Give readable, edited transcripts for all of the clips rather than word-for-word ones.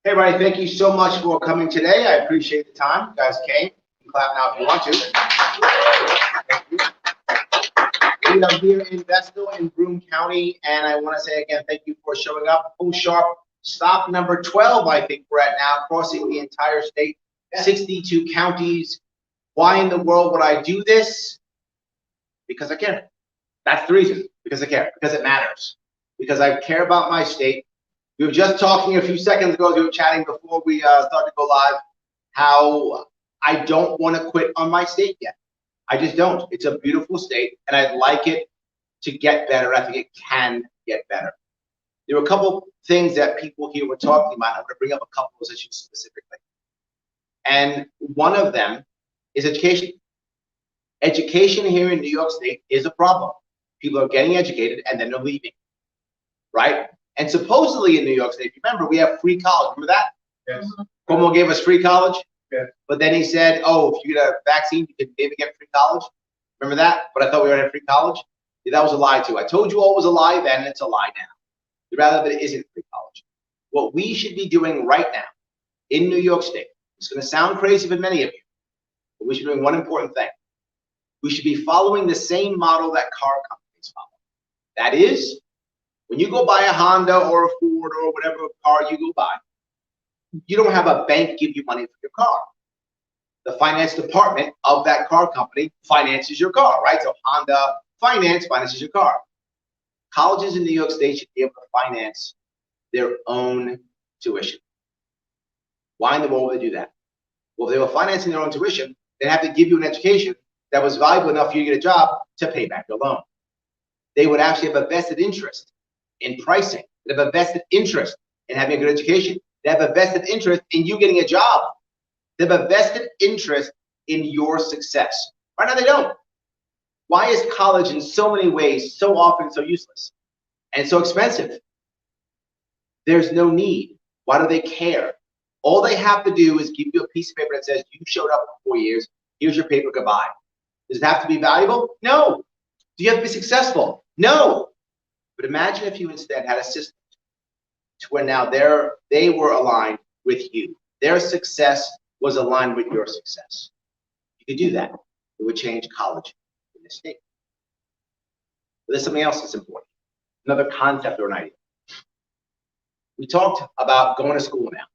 Hey, everybody, thank you so much for coming today. I appreciate the time. You guys came. You can clap now if you want to. Thank you. We are here in Vestal in Broome County, and I want to say again, thank you for showing up. FullSharpe, stop number 12, I think we're at now, crossing the entire state, 62 counties. Why in the world would I do this? Because I care. That's the reason. Because I care. Because it matters. Because I care about my state. We were just talking a few seconds ago, we were chatting before we started to go live, how I don't want to quit on my state yet. I just don't. It's a beautiful state, and I'd like it to get better. I think it can get better. There were a couple things that people here were talking about. I'm going to bring up a couple of those issues specifically. And one of them is education. Education here in New York State is a problem. People are getting educated, and then they're leaving, right? And supposedly in New York State, remember, we have free college. Remember that? Yes. Cuomo gave us free college. Yes. But then he said, oh, if you get a vaccine, you can maybe get free college. Remember that? But I thought we already had free college. Yeah, that was a lie too. I told you all it was a lie then, and it's a lie now. Rather that it isn't free college. What we should be doing right now in New York State, it's going to sound crazy for many of you, but we should be doing one important thing. We should be following the same model that car companies follow. That is, when you go buy a Honda or a Ford or whatever car you go buy, you don't have a bank give you money for your car. The finance department of that car company finances your car, right? So Honda Finance finances your car. Colleges in New York State should be able to finance their own tuition. Why in the world would they do that? Well, if they were financing their own tuition, they'd have to give you an education that was valuable enough for you to get a job to pay back your loan. They would actually have a vested interest in pricing. They have a vested interest in having a good education. They have a vested interest in you getting a job. They have a vested interest in your success. Right now they don't. Why is college in so many ways so often so useless and so expensive? There's no need. Why do they care? All they have to do is give you a piece of paper that says you showed up for 4 years. Here's your paper, goodbye. Does it have to be valuable? No. Do you have to be successful? No. But imagine if you instead had a system to where now they were aligned with you. Their success was aligned with your success. You could do that. It would change college in this state. But there's something else that's important. Another concept or an idea. We talked about going to school now.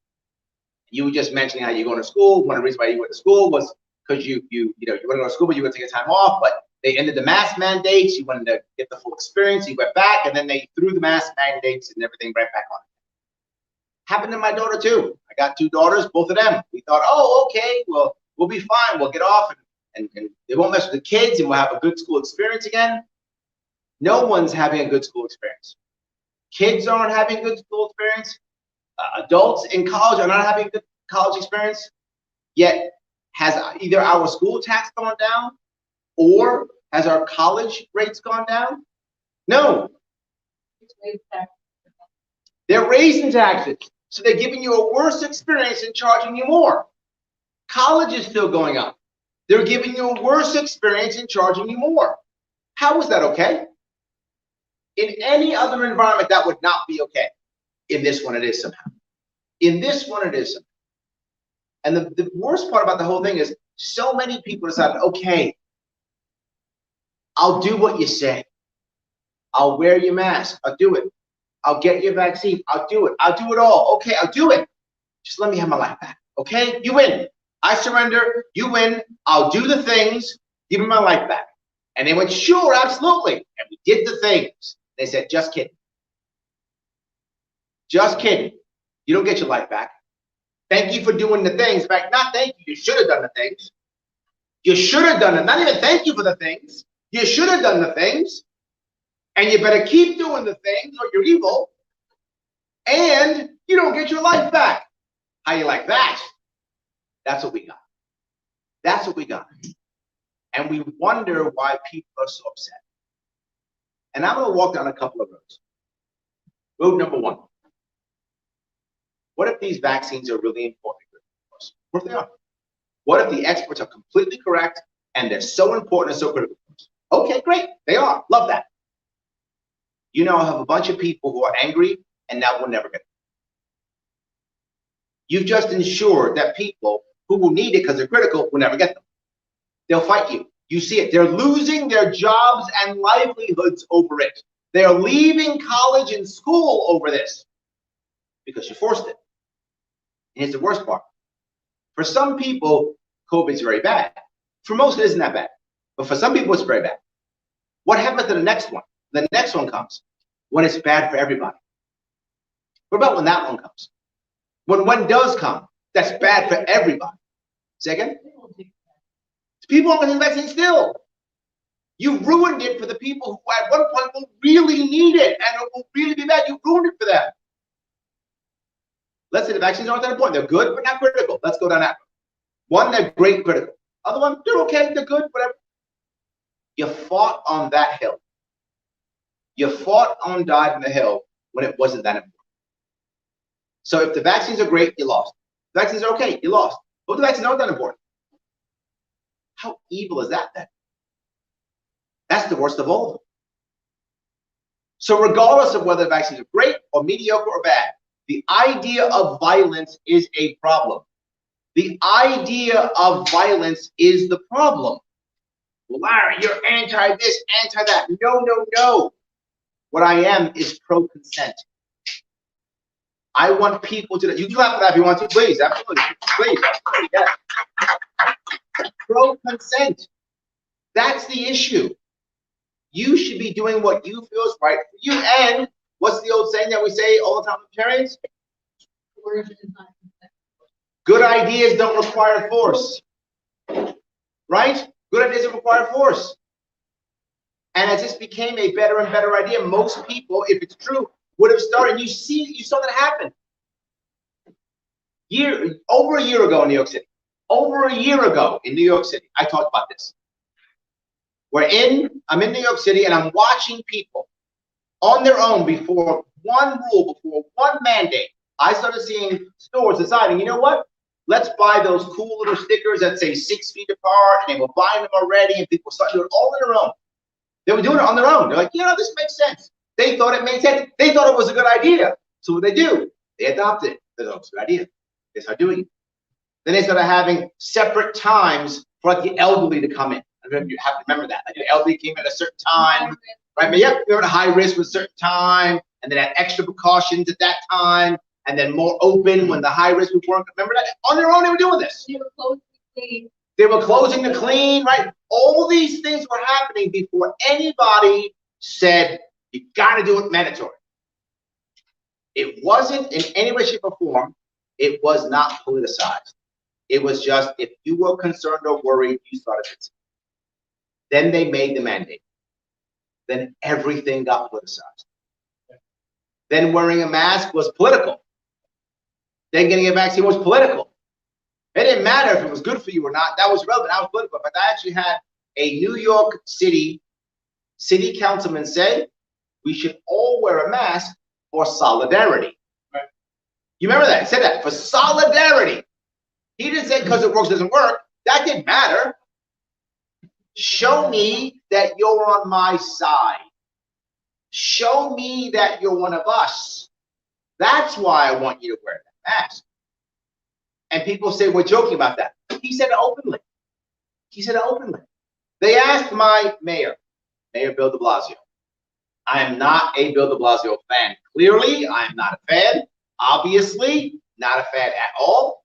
You were just mentioning how you're going to school. One of the reasons why you went to school was because you want to go to school, but you want to take a time off. But they ended the mask mandates. You wanted to get the full experience. You went back, and then they threw the mask mandates and everything right back on. Happened to my daughter too. I got 2 daughters, both of them. We thought, oh, okay, well, we'll be fine. We'll get off, and they won't mess with the kids, and we'll have a good school experience again. No one's having a good school experience. Kids aren't having a good school experience. Adults in college are not having a good college experience. Yet, has either our school tax gone down, or has our college rates gone down? No. They're raising taxes. So they're giving you a worse experience and charging you more. College is still going up. They're giving you a worse experience and charging you more. How is that okay? In any other environment, that would not be okay. In this one, it is somehow. In this one, it is somehow. And the worst part about the whole thing is so many people decided, okay, I'll do what you say. I'll wear your mask. I'll do it. I'll get your vaccine. I'll do it. I'll do it all. Okay, I'll do it. Just let me have my life back. Okay, you win. I surrender. You win. I'll do the things. Give me my life back. And they went, sure, absolutely. And we did the things. They said, just kidding. Just kidding. You don't get your life back. Thank you for doing the things. In fact, not thank you. You should have done the things. You should have done it. Not even thank you for the things. You should have done the things. And you better keep doing the things or you're evil. And you don't get your life back. How you like that? That's what we got. That's what we got. And we wonder why people are so upset. And I'm going to walk down a couple of roads. Road number 1. What if these vaccines are really important for us? What if they are? What if the experts are completely correct and they're so important and so critical for us? Okay, great. They are. Love that. You know, I have a bunch of people who are angry and now we'll never get it. You've just ensured that people who will need it because they're critical will never get them. They'll fight you. You see it. They're losing their jobs and livelihoods over it. They're leaving college and school over this because you forced it. And here's the worst part. For some people, COVID's very bad. For most, it isn't that bad. But for some people, it's very bad. What happens to the next one? The next one comes when it's bad for everybody. What about when that one comes? When one does come, that's bad for everybody. Say again? People aren't getting the vaccine still. You ruined it for the people who at one point will really need it and it will really be bad. You ruined it for them. Let's say the vaccines aren't that important. They're good, but not critical. Let's go down that road. One, they're great, critical. Other one, they're okay, they're good, whatever. You fought on that hill. You fought on dying on the hill when it wasn't that important. So if the vaccines are great, you lost. The vaccines are okay, you lost. But the vaccines aren't that important. How evil is that then? That's the worst of all of them. So regardless of whether the vaccines are great or mediocre or bad, the idea of violence is a problem. The idea of violence is the problem. Well, Larry, you're anti this, anti that. No, no, no. What I am is pro-consent. I want people to, you can laugh at that if you want to, please, absolutely, please, absolutely, yeah. Pro-consent. That's the issue. You should be doing what you feel is right for you. And what's the old saying that we say all the time with parents? Good ideas don't require force. Right? Good ideas don't require force. And as this became a better and better idea, most people, if it's true, would have started. You saw that happen. Over a year ago in New York City. Over a year ago in New York City, I talked about this. I'm in New York City and I'm watching people on their own before one rule, before one mandate. I started seeing stores deciding, you know what? Let's buy those cool little stickers that say 6 feet apart, and they were buying them already, and people started doing it all on their own. They were doing it on their own. They're like, you know, this makes sense. They thought it made sense. They thought it was a good idea. So what they do, they adopt it. They thought it was a good idea. They start doing it. Then they started having separate times for like the elderly to come in. I don't know if you have to remember that. Like the elderly came at a certain time, right? But yeah, they were at a high risk with a certain time, and then had extra precautions at that time, and then more open when the high risk we weren't. Remember that? On their own, they were doing this. They were closing the clean. They were closing the clean, right? All these things were happening before anybody said, you got to do it mandatory. It wasn't in any way, shape, or form. It was not politicized. It was just, if you were concerned or worried, you started it. Then they made the mandate. Then everything got politicized. Then wearing a mask was political. Then getting a vaccine was political. It didn't matter if it was good for you or not. That was relevant. That was political. But I actually had a New York City councilman say, we should all wear a mask for solidarity. Right. You remember that? He said that, for solidarity. He didn't say because it works, doesn't work. That didn't matter. Show me that you're on my side. Show me that you're one of us. That's why I want you to wear that mask. And people say, we're joking about that. He said it openly. He said it openly. They asked my mayor, Mayor Bill de Blasio. I am not a Bill de Blasio fan. Clearly, I am not a fan. Obviously, not a fan at all.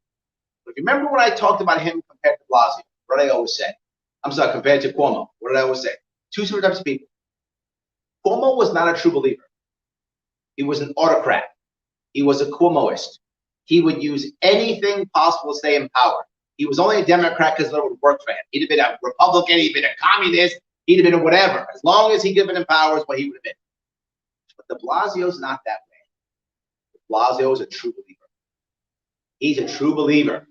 But remember when I talked about him compared to Blasio, what did I always say? I'm sorry, compared to Cuomo, what did I always say? Two different types of people. Cuomo was not a true believer. He was an autocrat. He was a Cuomoist. He would use anything possible to stay in power. He was only a Democrat because it would work for him. He'd have been a Republican, he'd been a communist, he'd have been a whatever. As long as he'd given him power is what he would have been. But de Blasio's not that way. De Blasio is a true believer. He's a true believer.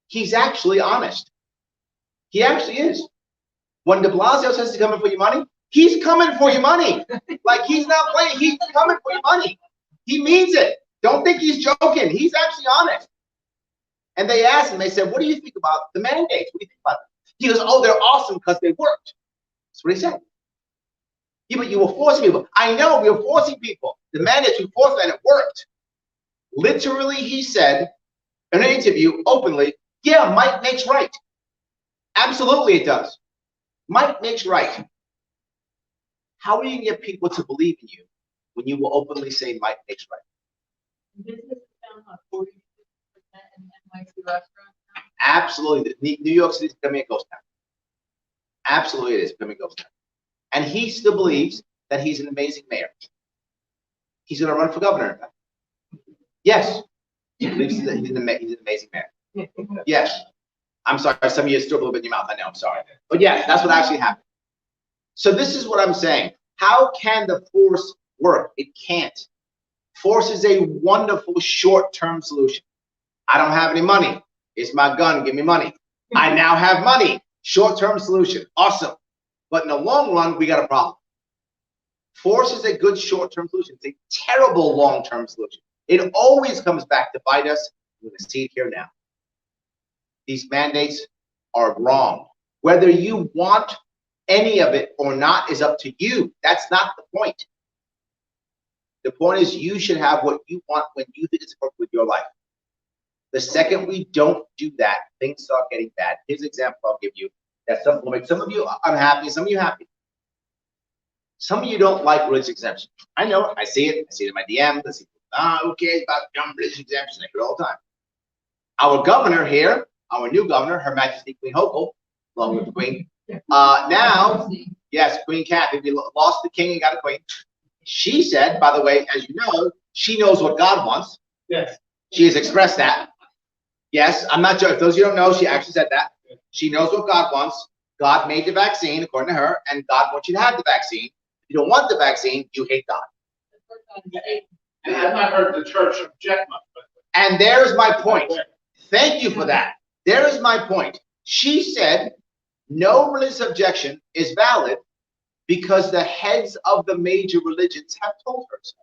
He's actually honest. He actually is. When de Blasio says he's coming for your money, he's coming for your money. Like, he's not playing, he's coming for your money. He means it. Don't think he's joking. He's actually honest. And they asked him, they said, what do you think about the mandates? What do you think about them? He goes, oh, they're awesome because they worked. That's what he said. Yeah, but you were forcing people. I know, we were forcing people. The mandates we forced, and it worked. Literally, he said in an interview openly, yeah, might makes right. Absolutely it does. Might makes right. How are you going to get people to believe in you when you will openly say might makes right? Business is down about 46% in NYC restaurants now. Absolutely. New York City is becoming a ghost town. Absolutely it is becoming a ghost town. And he still believes that he's an amazing mayor. He's going to run for governor, in fact. Yes. He believes that he's an amazing mayor. Yes. I'm sorry, some of you still a little bit in your mouth, I know, I'm sorry. But yes, that's what actually happened. So this is what I'm saying. How can the force work? It can't. Force is a wonderful short-term solution. I don't have any money. It's my gun, give me money. I now have money. Short-term solution, awesome. But in the long run, we got a problem. Force is a good short-term solution. It's a terrible long-term solution. It always comes back to bite us. We're going to see it here now. These mandates are wrong. Whether you want any of it or not is up to you. That's not the point. The point is you should have what you want when you think it's appropriate with your life. The second we don't do that, things start getting bad. Here's an example I'll give you. That will make some of you unhappy, some of you happy. Some of you don't like religious exemption. I know it. I see it. I see it in my DMs. I see, who cares about dumb religious exemption? I hear it all the time. Our governor here, our new governor, Her Majesty Queen Hochul, along with the Queen. Now, yes, Queen Kathy, we lost the king and got a queen. She said, by the way, as you know, she knows what God wants. Yes. She has expressed that. Yes, I'm not sure. If those of you don't know, she actually said that. She knows what God wants. God made the vaccine, according to her, and God wants you to have the vaccine. If you don't want the vaccine, you hate God. And I've not heard the church object much. And there's my point. Thank you for that. There is my point. She said no religious objection is valid because the heads of the major religions have told her so.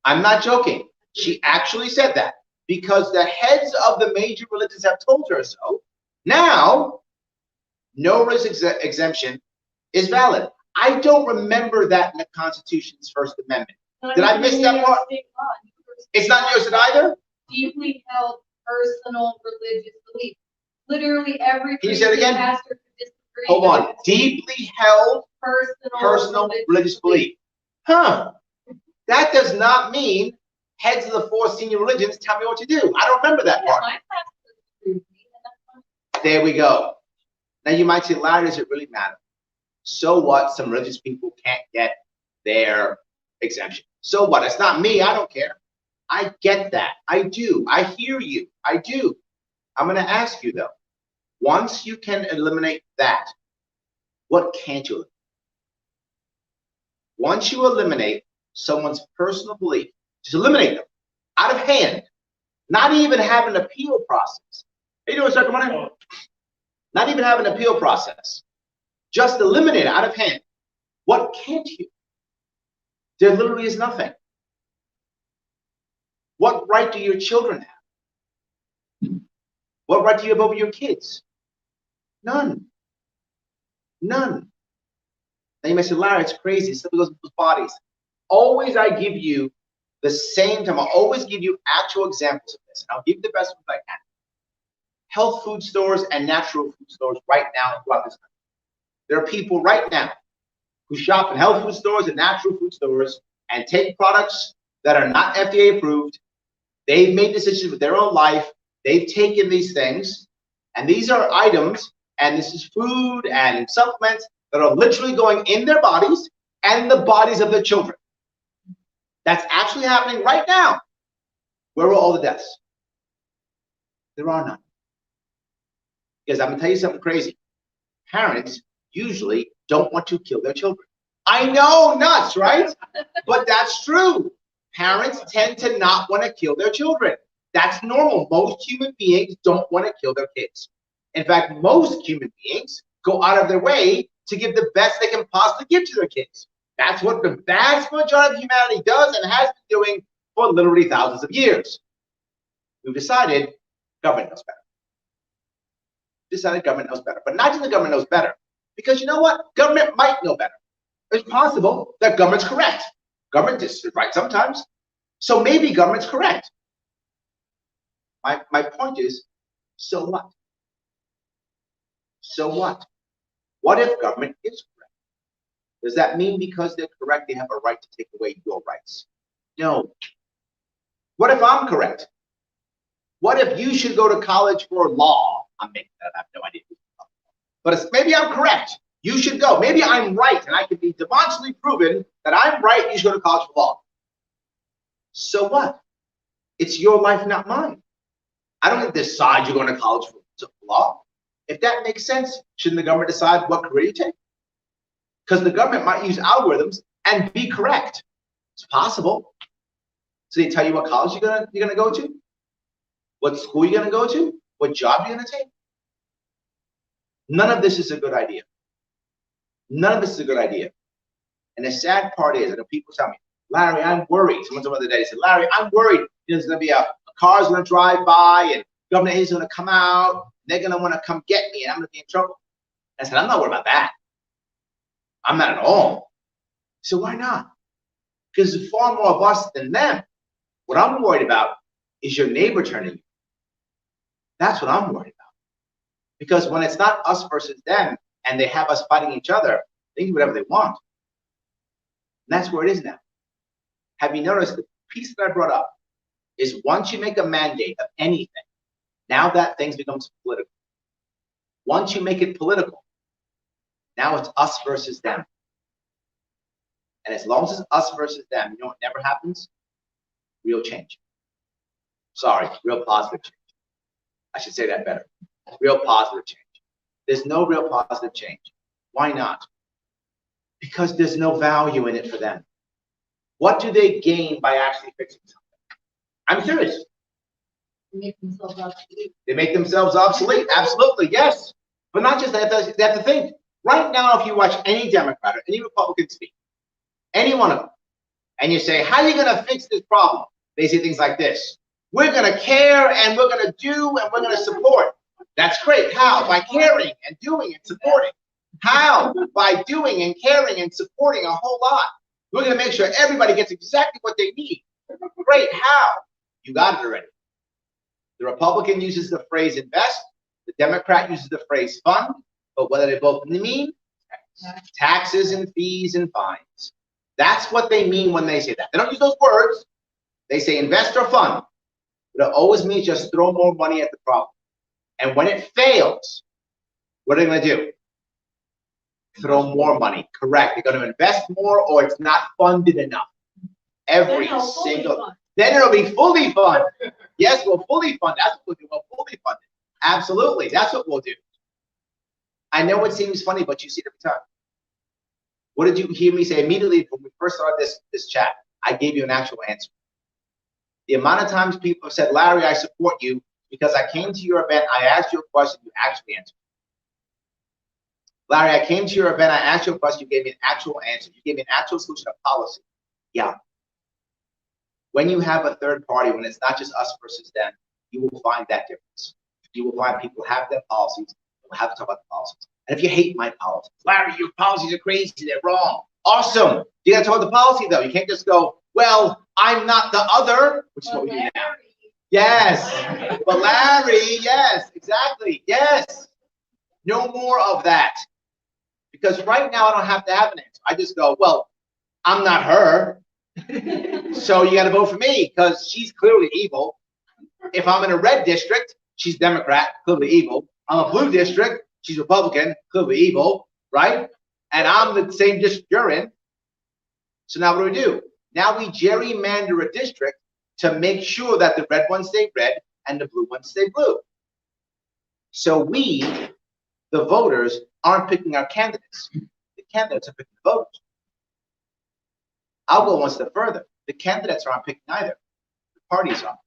I'm not joking. She actually said that. Because the heads of the major religions have told her so. Now, no religious exemption is valid. I don't remember that in the Constitution's First Amendment. Did I miss that part? It's not New York State either? Deeply held personal religious belief. Literally every Can you say it again? pastor could disagree. Hold on. Deeply held personal religious belief. Huh. That does not mean heads of the four senior religions tell me what to do. I don't remember that part. There we go. Now you might say, Larry, does it really matter? So what? Some religious people can't get their exemption. So what? It's not me. I don't care. I get that. I do. I hear you. I do. I'm going to ask you, though. Once you can eliminate that, what can't you eliminate? Once you eliminate someone's personal belief, just eliminate them out of hand, not even have an appeal process. How you doing, Second Money? Not even have an appeal process. Just eliminate it out of hand. What can't you? There literally is nothing. What right do your children have? What right do you have over your kids? None. None. Now you may say, Larry, it's crazy. Stuff goes in people's bodies. Always I give you the same time. I'll always give you actual examples of this. And I'll give you the best ones I can. Health food stores and natural food stores right now throughout this country. There are people right now who shop in health food stores and natural food stores and take products that are not FDA approved. They've made decisions with their own life. They've taken these things, and these are items, and this is food and supplements that are literally going in their bodies and the bodies of their children. That's actually happening right now. Where are all the deaths? There are none. Because I'm going to tell you something crazy. Parents usually don't want to kill their children. I know, nuts, right? But that's true. Parents tend to not want to kill their children. That's normal. Most human beings don't want to kill their kids. In fact, most human beings go out of their way to give the best they can possibly give to their kids. That's what the vast majority of humanity does and has been doing for literally thousands of years. We've decided government knows better. Decided government knows better. But not just the government knows better. Because you know what? Government might know better. It's possible that government's correct. Government is right sometimes. So maybe government's correct. My point is, so what? So what? What if government is correct? Does that mean because they're correct, they have a right to take away your rights? No. What if I'm correct? What if you should go to college for law? I'm making that up, I have no idea. But maybe I'm correct. You should go. Maybe I'm right, and I can be demonstrably proven that I'm right, you should go to college for law. So what? It's your life, not mine. I don't get to decide you're going to college for law. If that makes sense, shouldn't the government decide what career you take? Because the government might use algorithms and be correct. It's possible. So they tell you what college you're gonna go to, what school you're gonna go to, what job you're gonna take. None of this is a good idea. None of this is a good idea. And the sad part is, I know people tell me, Larry, I'm worried. Someone told me the other day, they said, Larry, I'm worried. There's gonna be a car's gonna drive by and government is gonna come out, and they're gonna wanna come get me and I'm gonna be in trouble. I said, I'm not worried about that. I'm not at all. So why not? Because there's far more of us than them. What I'm worried about is your neighbor turning you. That's what I'm worried about. Because when it's not us versus them and they have us fighting each other, they can do whatever they want. And that's where it is now. Have you noticed the piece that I brought up is once you make a mandate of anything, now that thing becomes political. Once you make it political, now it's us versus them. And as long as it's us versus them, you know what never happens? Real change. Sorry, real positive change. I should say that better. Real positive change. There's no real positive change. Why not? Because there's no value in it for them. What do they gain by actually fixing something? I'm serious. They make themselves obsolete. They make themselves obsolete. Absolutely, yes. But not just that, they have to think. Right now, if you watch any Democrat or any Republican speak, any one of them, and you say, how are you going to fix this problem? They say things like this. We're going to care and we're going to do and we're going to support. That's great. How? By caring and doing and supporting. How? By doing and caring and supporting a whole lot. We're going to make sure everybody gets exactly what they need. Great. How? You got it already. The Republican uses the phrase invest. The Democrat uses the phrase fund. But what do they both mean? Taxes and fees and fines. That's what they mean when they say that. They don't use those words. They say invest or fund. But it always means just throw more money at the problem. And when it fails, what are they going to do? Throw more money. Correct. They're going to invest more or it's not funded enough. Every single. Then it'll be fully funded. Yes, we'll fully fund. That's what we'll do. We'll fully fund it. Absolutely. That's what we'll do. I know it seems funny, but you see it every time. What did you hear me say immediately when we first started this chat? I gave you an actual answer. The amount of times people have said, Larry, I support you because I came to your event, I asked you a question, you actually answered. Larry, I came to your event, I asked you a question, you gave me an actual answer. You gave me an actual solution of policy. Yeah. When you have a third party, when it's not just us versus them, you will find that difference. You will find people have their policies. We'll have to talk about the policies. And if you hate my policies, Larry, your policies are crazy, they're wrong. Awesome. You gotta talk about the policy though. You can't just go, well, I'm not the other, which is what we do now. Yes. But Larry, yes, exactly. Yes. No more of that. Because right now I don't have to have an answer. I just go, well, I'm not her. So you gotta vote for me because she's clearly evil. If I'm in a red district, she's Democrat, clearly evil. I'm a blue district, she's Republican, clearly evil, right? And I'm the same district you're in. So now what do? Now we gerrymander a district to make sure that the red ones stay red and the blue ones stay blue. So we, the voters, aren't picking our candidates. The candidates are picking the voters. I'll go one step further. The candidates aren't picking either. The parties are.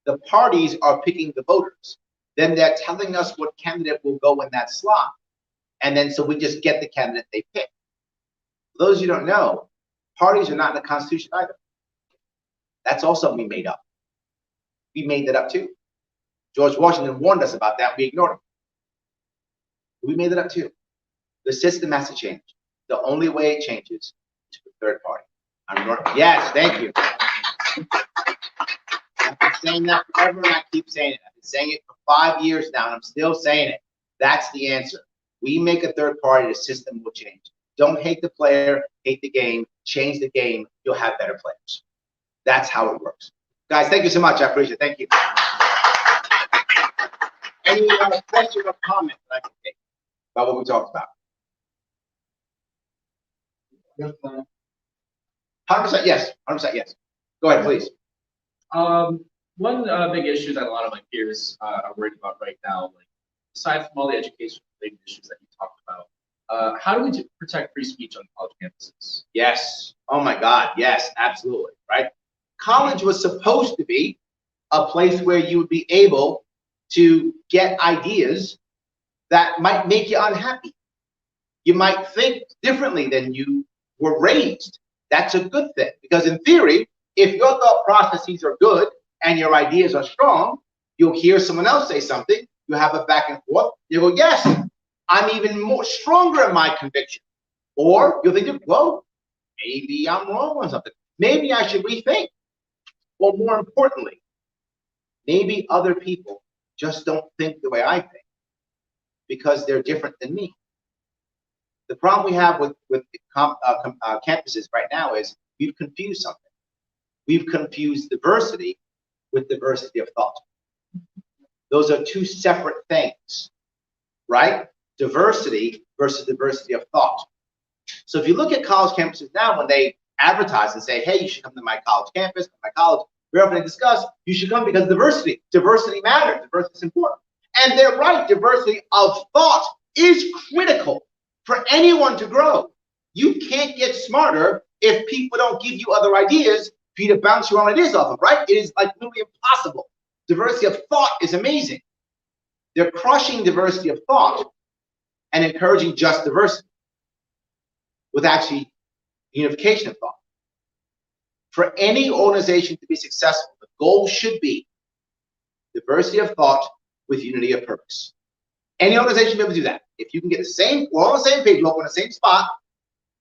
The parties are picking the voters. Then they're telling us what candidate will go in that slot. And then so we just get the candidate they pick. For those you don't know, parties are not in the Constitution either. That's also we made up. We made that up too. George Washington warned us about that. We ignored him. We made it up too. The system has to change. The only way it changes is to the third party. Yes, thank you. I've been saying that forever, and I keep saying it. I've been saying it for 5 years now, and I'm still saying it. That's the answer. We make a third party, the system will change. Don't hate the player, hate the game, change the game, you'll have better players. That's how it works. Guys, thank you so much. I appreciate it. Thank you. Any question or comment that I can take about what we talked about? 100% yes. 100% yes. Go ahead, please. One big issue that a lot of my peers are worried about right now, like aside from all the education-related issues that you talked about, how do we protect free speech on college campuses? Yes. Oh my God. Yes, absolutely. Right. College was supposed to be a place where you would be able to get ideas that might make you unhappy. You might think differently than you were raised. That's a good thing, because in theory, if your thought processes are good and your ideas are strong, you'll hear someone else say something, you have a back and forth, you go, yes, I'm even more stronger in my conviction. Or you'll think, well, maybe I'm wrong on something. Maybe I should rethink. Or more importantly, maybe other people just don't think the way I think because they're different than me. The problem we have with campuses right now is we've confused something. We've confused diversity with diversity of thought. Those are two separate things, right? Diversity versus diversity of thought. So if you look at college campuses now, when they advertise and say, hey, you should come to my college campus, my college, we're open to discuss, you should come because diversity. Diversity matters. Diversity is important. And they're right. Diversity of thought is critical for anyone to grow. You can't get smarter if people don't give you other ideas for you to bounce your own ideas off of, right? It is like literally impossible. Diversity of thought is amazing. They're crushing diversity of thought and encouraging just diversity with actually unification of thought. For any organization to be successful, the goal should be diversity of thought with unity of purpose. Any organization will be able to do that. If you can get the same, we're all on the same page, we're all in the same spot,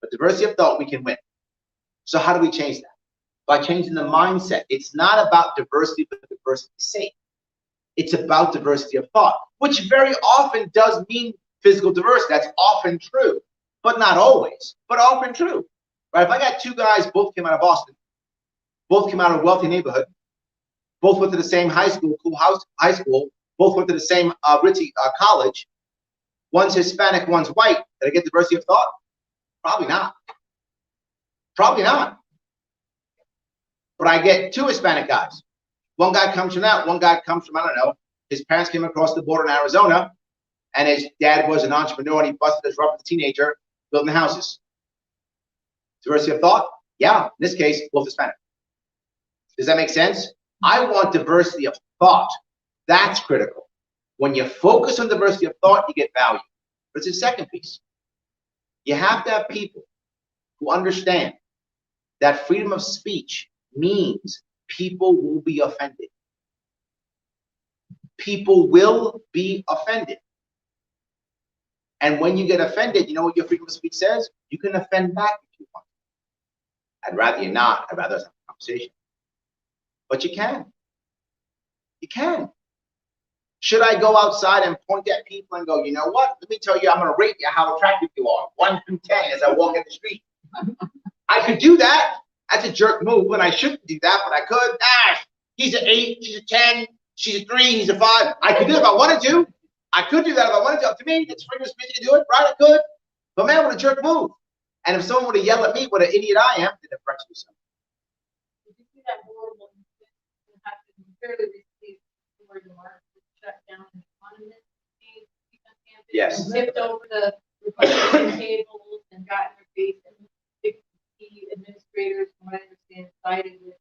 but diversity of thought, we can win. So how do we change that? By changing the mindset. It's not about diversity for diversity's sake. It's about diversity of thought, which very often does mean physical diversity. That's often true, but not always, but often true. Right? If I got two guys, both came out of Boston, both came out of a wealthy neighborhood, both went to the same high school, both went to the same ritzy college, one's Hispanic, one's white, did I get diversity of thought? Probably not. Probably not. But I get two Hispanic guys. One guy comes from that, one guy comes from, I don't know, his parents came across the border in Arizona, and his dad was an entrepreneur, and he busted his rub as a teenager building houses. Diversity of thought? Yeah, in this case, both Hispanic. Does that make sense? I want diversity of thought. That's critical. When you focus on diversity of thought, you get value. But it's the second piece. You have to have people who understand that freedom of speech means people will be offended. People will be offended. And when you get offended, you know what your freedom of speech says? You can offend back if you want. I'd rather you not. I'd rather have a conversation. But you can. You can. Should I go outside and point at people and go, you know what? Let me tell you, I'm going to rate you how attractive you are. 1 through 10 as I walk in the street. I could do that. That's a jerk move, and I shouldn't do that, but I could. He's an 8, she's a 10, she's a 3, he's a 5. I could do it if I wanted to. I could do that if I wanted to. To me, it's freedom of speech to do it, right? I could. But man, what a jerk move. And if someone would have yelled at me, what an idiot I am, then it affects me something. Did you see that horrible incident that happened fairly recently where the market shut down and economists campus? Yes. And tipped over the Republican tables and got in their face, and 60 administrators, from what I understand, sided with.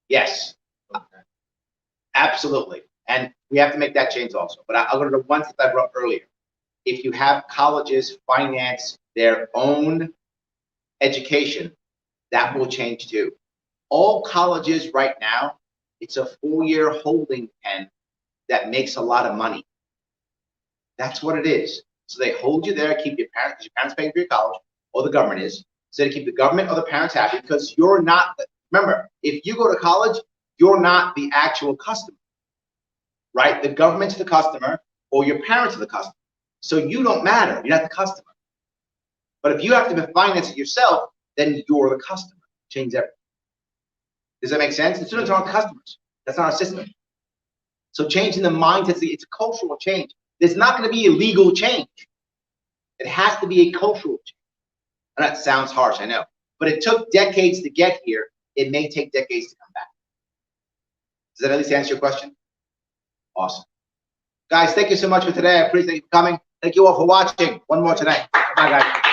Yes. Absolutely. And we have to make that change also. But I'll go to the ones that I brought earlier. If you have colleges finance their own education, that will change too. All colleges right now, it's a 4-year holding pen that makes a lot of money. That's what it is. So they hold you there, keep your parents, because your parents paying for your college, or the government is. So to keep the government or the parents happy, because you're not, remember, if you go to college, you're not the actual customer, right? The government's the customer or your parents are the customer. So you don't matter, you're not the customer. But if you have to finance it yourself, then you're the customer. Change everything. Does that make sense? The students aren't customers. That's not our system. So changing the mindset, it's a cultural change. There's not going to be a legal change. It has to be a cultural change. And that sounds harsh, I know. But it took decades to get here. It may take decades to come back. Does that at least answer your question? Awesome. Guys, thank you so much for today. I appreciate you coming. Thank you all for watching. One more tonight. Bye, guys.